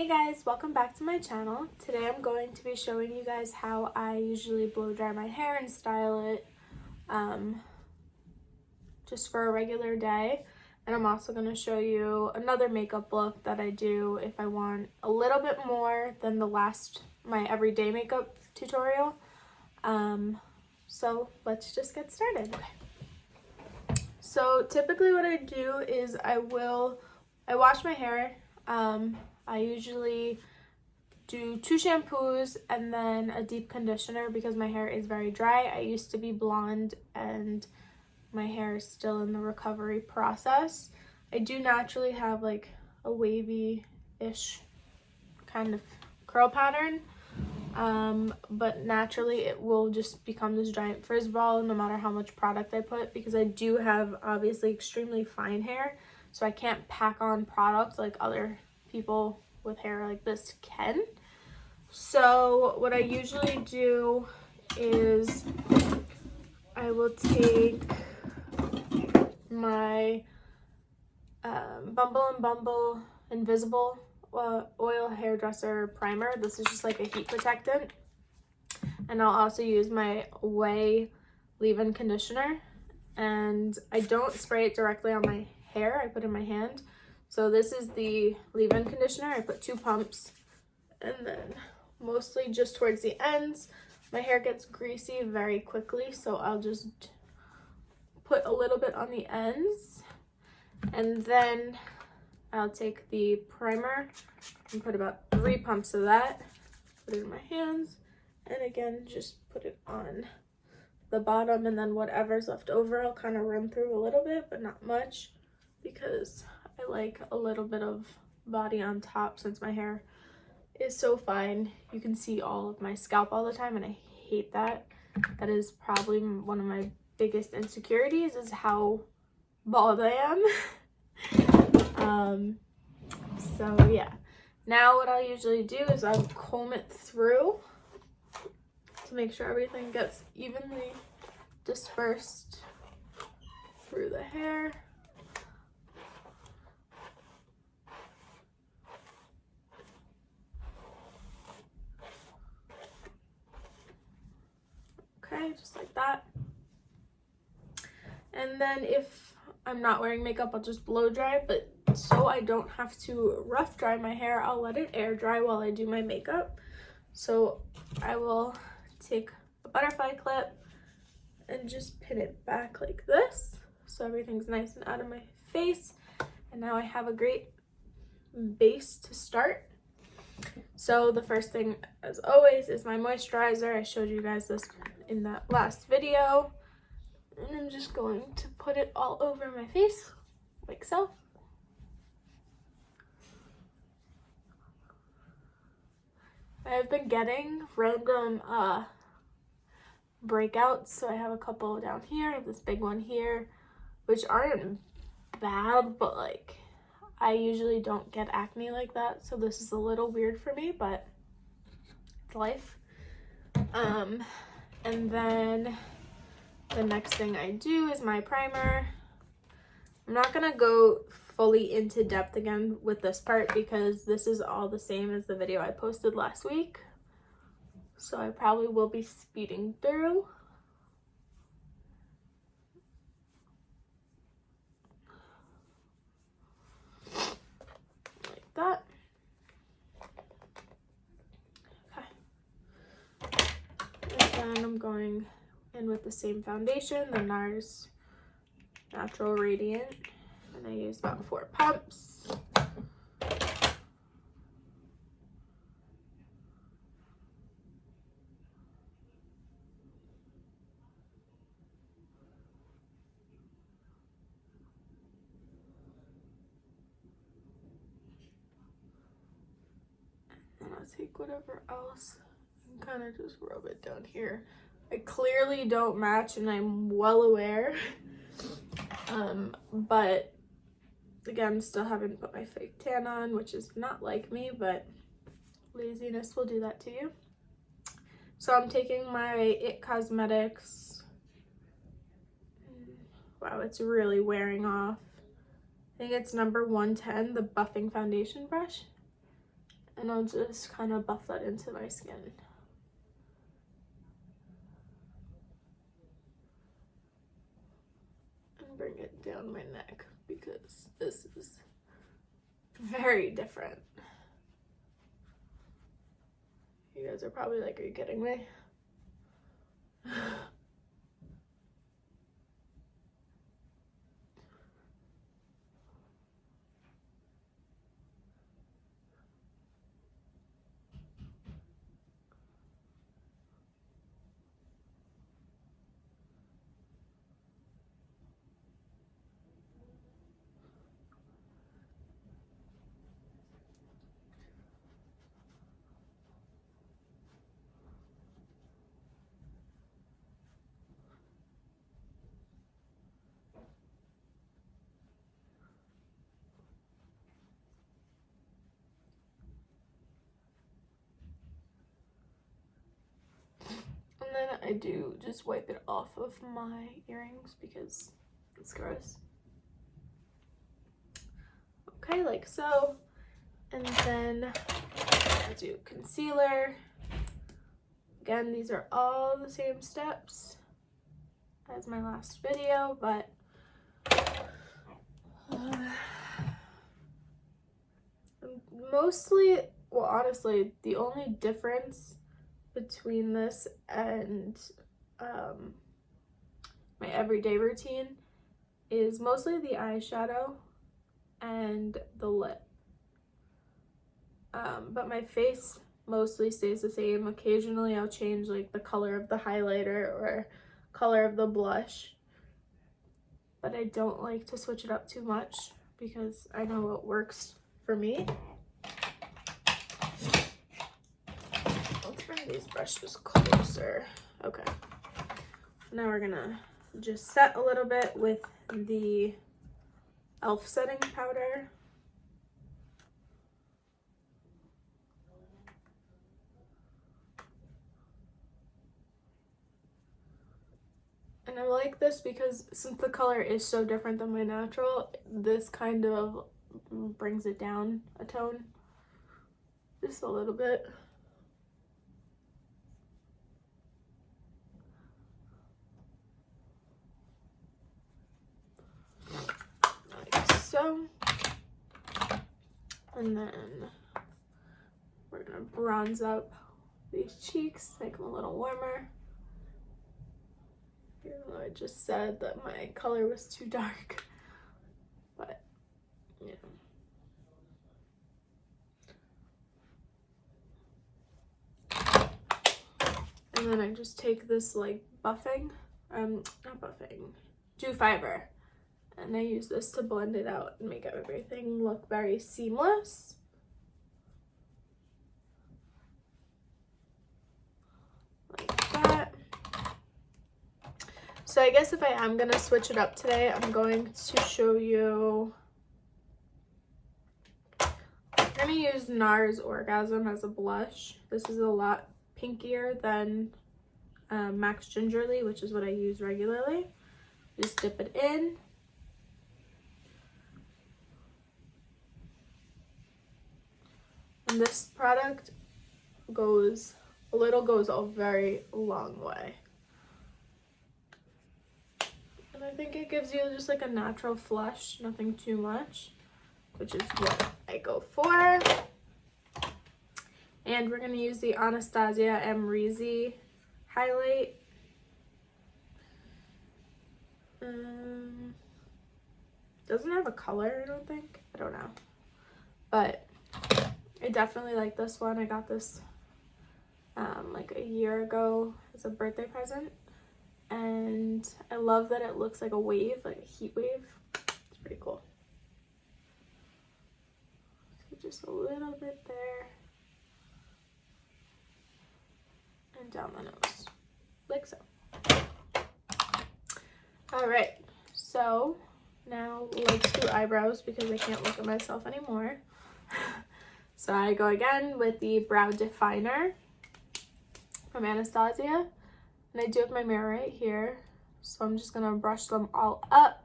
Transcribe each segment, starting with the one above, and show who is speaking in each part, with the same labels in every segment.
Speaker 1: Hey guys, welcome back to my channel. Today I'm going to be showing you guys how I usually blow dry my hair and style it just for a regular day. And I'm also going to show you another makeup look that I do if I want a little bit more than my everyday makeup tutorial. So let's just get started. Okay. So typically what I do is I wash my hair. I usually do 2 shampoos and then a deep conditioner because my hair is very dry. I used to be blonde and my hair is still in the recovery process. I do naturally have like a wavy-ish kind of curl pattern, but naturally it will just become this giant frizz ball no matter how much product I put, because I do have obviously extremely fine hair, so I can't pack on product like other people with hair like this can. So what I usually do is I will take my Bumble & Bumble Invisible Oil Hairdresser Primer. This is just like a heat protectant. And I'll also use my Way leave-in conditioner. And I don't spray it directly on my hair. I put it in my hand. So this is the leave-in conditioner. I put 2 pumps. And then mostly just towards the ends. My hair gets greasy very quickly, so I'll just put a little bit on the ends. And then I'll take the primer and put about 3 pumps of that. Put it in my hands. And again, just put it on the bottom, and then whatever's left over, I'll kind of run through a little bit, but not much, because I like a little bit of body on top since my hair is so fine. You can see all of my scalp all the time, and I hate that. That is probably one of my biggest insecurities, is how bald I am. So yeah. Now what I usually do is I'll comb it through to make sure everything gets evenly dispersed through the hair. Okay, just like that. And then if I'm not wearing makeup, I'll just blow dry, but so I don't have to rough dry my hair, I'll let it air dry while I do my makeup. So I will take a butterfly clip and just pin it back like this, so everything's nice and out of my face. And now I have a great base to start. So the first thing, as always, is my moisturizer. I showed you guys this in that last video. And I'm just going to put it all over my face, like so. I've been getting random breakouts, so I have a couple down here, this big one here, which aren't bad, but like I usually don't get acne like that, so this is a little weird for me, but it's life. And then the next thing I do is my primer. I'm not gonna go fully into depth again with this part because this is all the same as the video I posted last week. So I probably will be speeding through. Like that. Okay. And then I'm going in with the same foundation, the NARS Natural Radiant, and I use about 4 pumps. And I'll take whatever else and kind of just rub it down here. I clearly don't match, and I'm well aware. But again, still haven't put my fake tan on, which is not like me, but laziness will do that to you. So I'm taking my It Cosmetics. Wow, it's really wearing off. I think it's number 110, the buffing foundation brush. And I'll just kind of buff that into my skin. And bring it down my neck because this is very different. You guys are probably like, are you kidding me? And then I do just wipe it off of my earrings because it's gross. Okay, like so. And then I do concealer. Again, these are all the same steps as my last video, but mostly, well, honestly, the only difference between this and my everyday routine is mostly the eyeshadow and the lip. But my face mostly stays the same. Occasionally I'll change like the color of the highlighter or color of the blush, but I don't like to switch it up too much because I know what works for me. Let's bring these brushes closer. Okay, now we're gonna just set a little bit with the e.l.f. setting powder. And I like this because since the color is so different than my natural, this kind of brings it down a tone just a little bit. Like so. And then we're gonna bronze up these cheeks, make them a little warmer. Even though I just said that my color was too dark, but yeah. And then I just take this like buffing, not buffing, dew fiber, and I use this to blend it out and make everything look very seamless. Like that. So I guess if I am gonna switch it up today, I'm going to show you, I'm gonna use NARS Orgasm as a blush. This is a lot pinkier than Max Gingerly, which is what I use regularly. Just dip it in. And this product goes a very long way. And I think it gives you just like a natural flush, nothing too much, which is what I go for. And we're gonna use the Anastasia Amrezy highlight. Doesn't have a color, I don't think. I don't know. But I definitely like this one. I got this like a year ago as a birthday present. And I love that it looks like a wave, like a heat wave. It's pretty cool. So just a little bit there. And down the nose, like so. All right, so now let's do eyebrows because I can't look at myself anymore. So I go again with the Brow Definer from Anastasia. And I do have my mirror right here. So I'm just gonna brush them all up.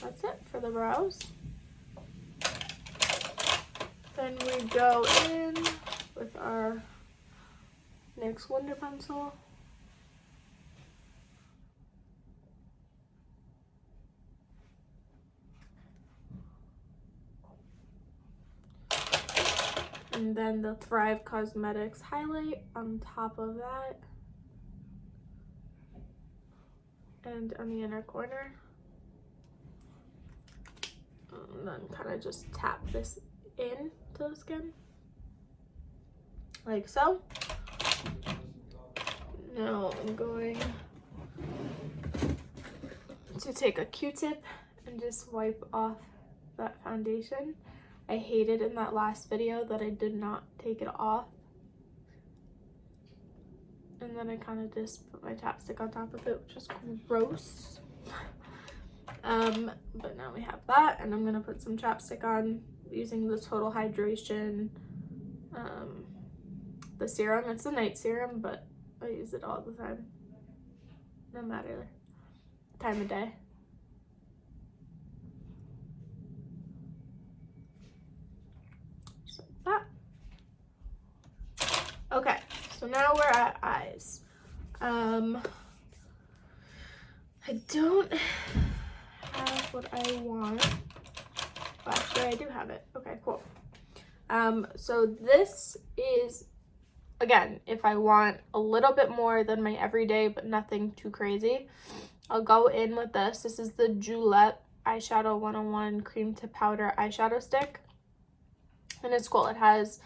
Speaker 1: that's it for the brows. Then we go in with our NYX Wonder Pencil. And then the Thrive Cosmetics highlight on top of that. And on the inner corner. And then kind of just tap this in to the skin. Like so. Now I'm going to take a Q-tip and just wipe off that foundation. I hated in that last video that I did not take it off. And then I kind of just put my chapstick on top of it, which is gross. But now we have that, and I'm gonna put some chapstick on using the Total Hydration, the serum. It's a night serum, but I use it all the time, no matter time of day. Just like that. Okay, so now we're at eyes. I don't have what I want. Well, actually, I do have it. Okay, cool. So this is, again, if I want a little bit more than my everyday, but nothing too crazy, I'll go in with this. This is the GRWM Eyeshadow 101 Cream to Powder Eyeshadow Stick. And it's cool. It has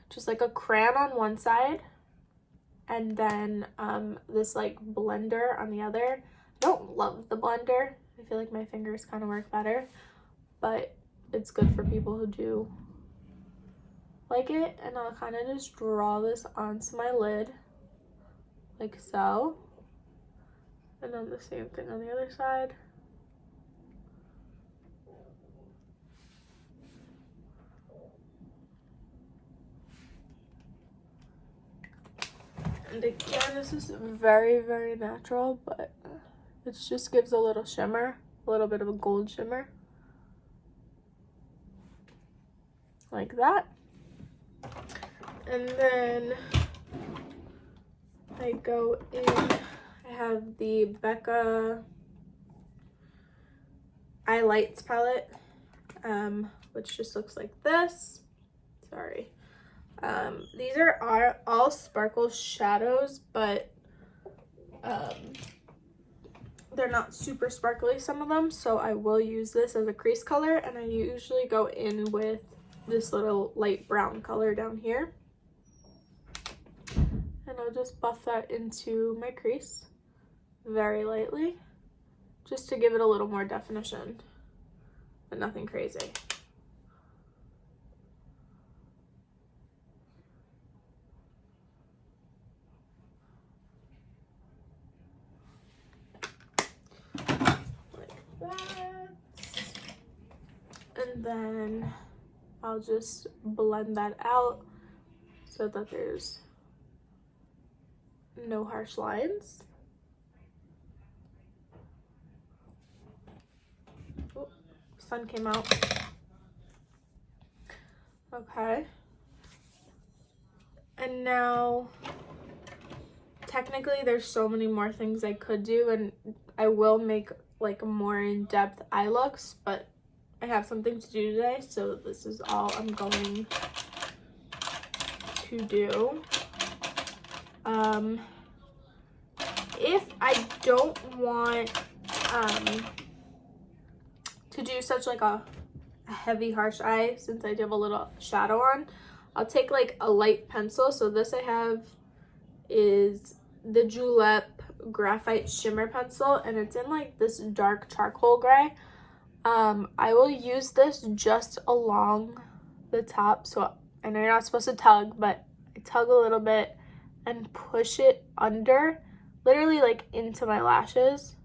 Speaker 1: just like a crayon on one side, and then this like blender on the other. I don't love the blender. I feel like my fingers kind of work better, but it's good for people who do like it. And I'll kind of just draw this onto my lid like so, and then the same thing on the other side. And again, this is very, very natural, but it just gives a little shimmer, a little bit of a gold shimmer. Like that. And then I go in, I have the Becca Eye Lights palette, which just looks like this. Sorry. These are all sparkle shadows, but they're not super sparkly, some of them, so I will use this as a crease color, and I usually go in with this little light brown color down here, and I'll just buff that into my crease very lightly, just to give it a little more definition, but nothing crazy. And then I'll just blend that out so that there's no harsh lines. Oh, sun came out. Okay. And now, technically there's so many more things I could do, and I will make like more in-depth eye looks, but I have something to do today, so this is all I'm going to do. If I don't want to do such like a heavy harsh eye, since I do have a little shadow on, I'll take like a light pencil. So this I have is the GRWM Graphite Shimmer Pencil, and it's in like this dark charcoal gray. I will use this just along the top. So I know you're not supposed to tug, but I tug a little bit and push it under, literally like into my lashes,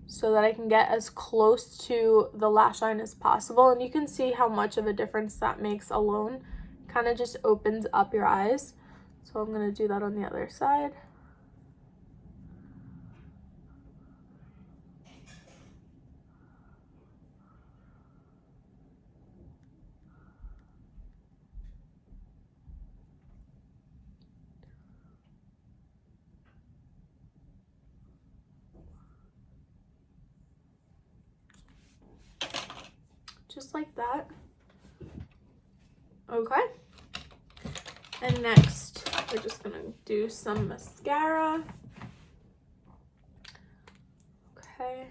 Speaker 1: so that I can get as close to the lash line as possible. And you can see how much of a difference that makes alone. Kind of just opens up your eyes. So I'm going to do that on the other side. just like that. Okay. And next, we're just gonna do some mascara. Okay.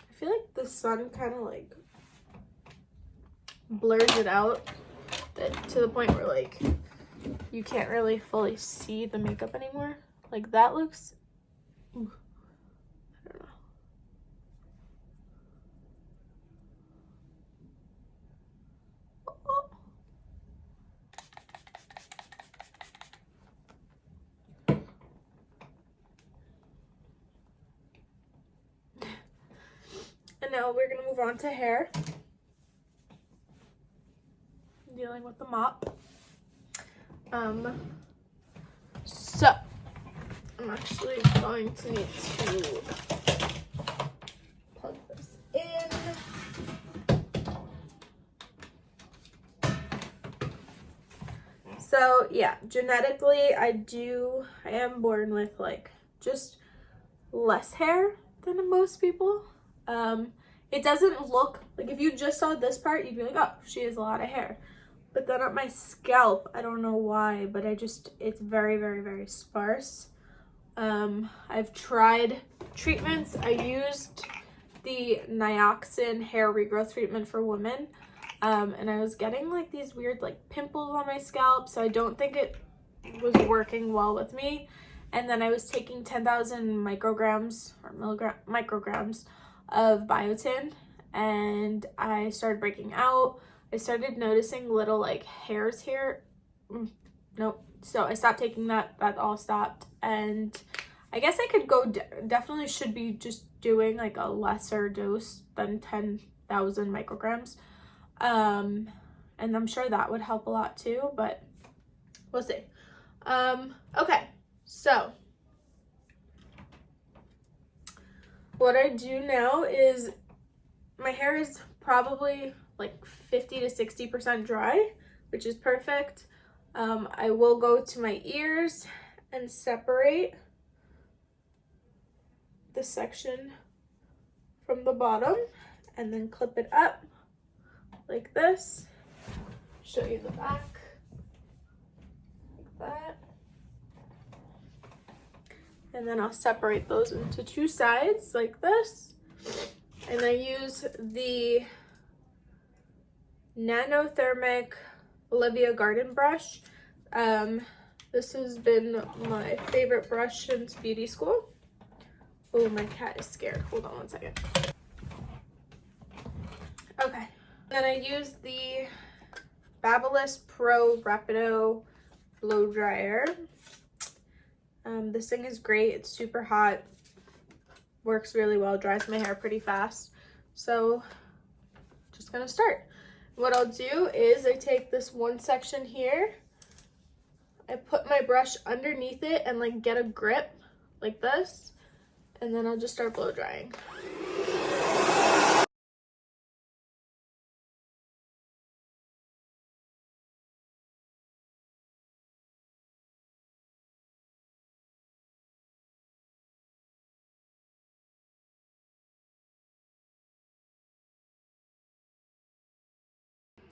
Speaker 1: I feel like the sun kind of like blurs it out to the point where like you can't really fully see the makeup anymore. Like that looks, ooh, I don't know. Oh. And now we're gonna move on to hair. Dealing with the mop. So I'm actually going to need to plug this in. So yeah, genetically I am born with like just less hair than most people. It doesn't look like, if you just saw this part, you'd be like, oh, she has a lot of hair. But then on my scalp, I don't know why, but it's very, very, very sparse. I've tried treatments. I used the Nioxin hair regrowth treatment for women. And I was getting like these weird like pimples on my scalp. So I don't think it was working well with me. And then I was taking 10,000 micrograms or micrograms of biotin, and I started breaking out. I started noticing little like hairs here. Nope. So I stopped taking that. That all stopped. And I guess I could go, definitely should be just doing like a lesser dose than 10,000 micrograms. And I'm sure that would help a lot too, but we'll see. Okay. So what I do now is, my hair is probably like 50 to 60% dry, which is perfect. I will go to my ears and separate the section from the bottom and then clip it up like this. Show you the back like that. And then I'll separate those into two sides like this. And I use the Nanothermic Olivia Garden brush. This has been my favorite brush since beauty school. Oh, my cat is scared. Hold on one second. Okay. Then I use the Babyliss Pro Rapido blow dryer. This thing is great. It's super hot, works really well, dries my hair pretty fast. So just gonna start. What I'll do is I take this one section here, I put my brush underneath it and like get a grip like this, and then I'll just start blow drying.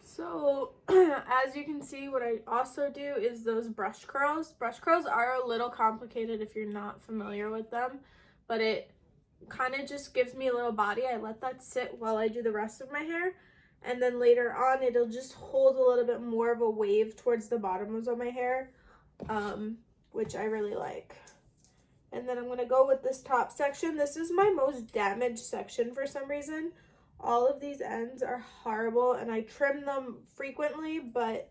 Speaker 1: So as you can see, what I also do is those brush curls. Brush curls are a little complicated if you're not familiar with them, but it kind of just gives me a little body. I let that sit while I do the rest of my hair, and then later on it'll just hold a little bit more of a wave towards the bottoms of my hair, which I really like. And then I'm going to go with this top section. This is my most damaged section for some reason. All of these ends are horrible, and I trim them frequently, but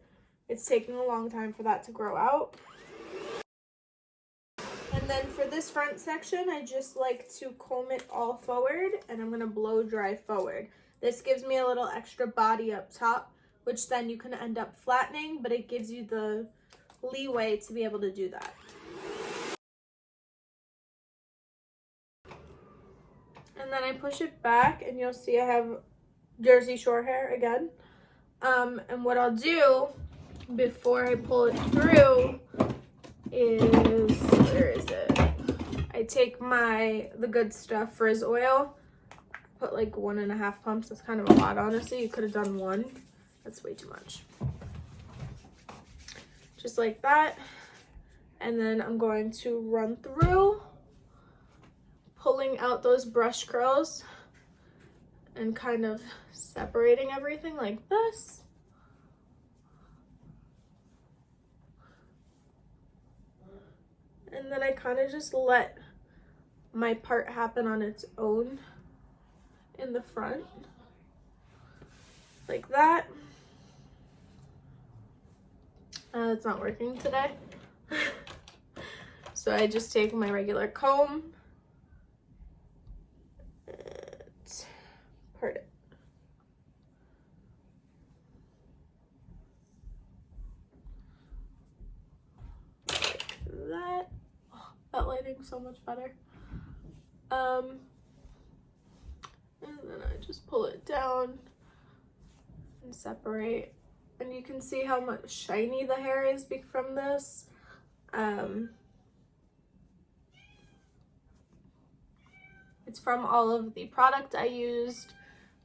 Speaker 1: it's taking a long time for that to grow out. And then for this front section, I just like to comb it all forward, and I'm going to blow dry forward. This gives me a little extra body up top, which then you can end up flattening, but it gives you the leeway to be able to do that. And then I push it back, and you'll see I have Jersey Shore hair again. And what I'll do before I pull it through is, where is it? I take the Good Stuff Frizz oil, put like 1.5 pumps. That's kind of a lot, honestly. You could have done 1. That's way too much. Just like that. And then I'm going to run through, pulling out those brush curls and kind of separating everything like this. And then I kind of just let my part happen on its own in the front, like that. It's not working today. So I just take my regular comb and part it. Like that. Oh, that lighting's so much better. And then I just pull it down and separate. And you can see how much shiny the hair is from this. It's from all of the product I used,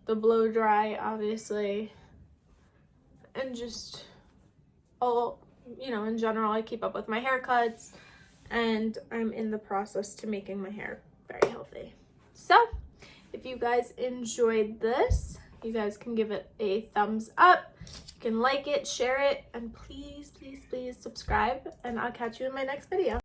Speaker 1: the blow dry, obviously, and just all, you know, in general, I keep up with my haircuts, and I'm in the process to making my hair very healthy. So, if you guys enjoyed this, you guys can give it a thumbs up. You can like it, share it, and please, please, please subscribe, and I'll catch you in my next video.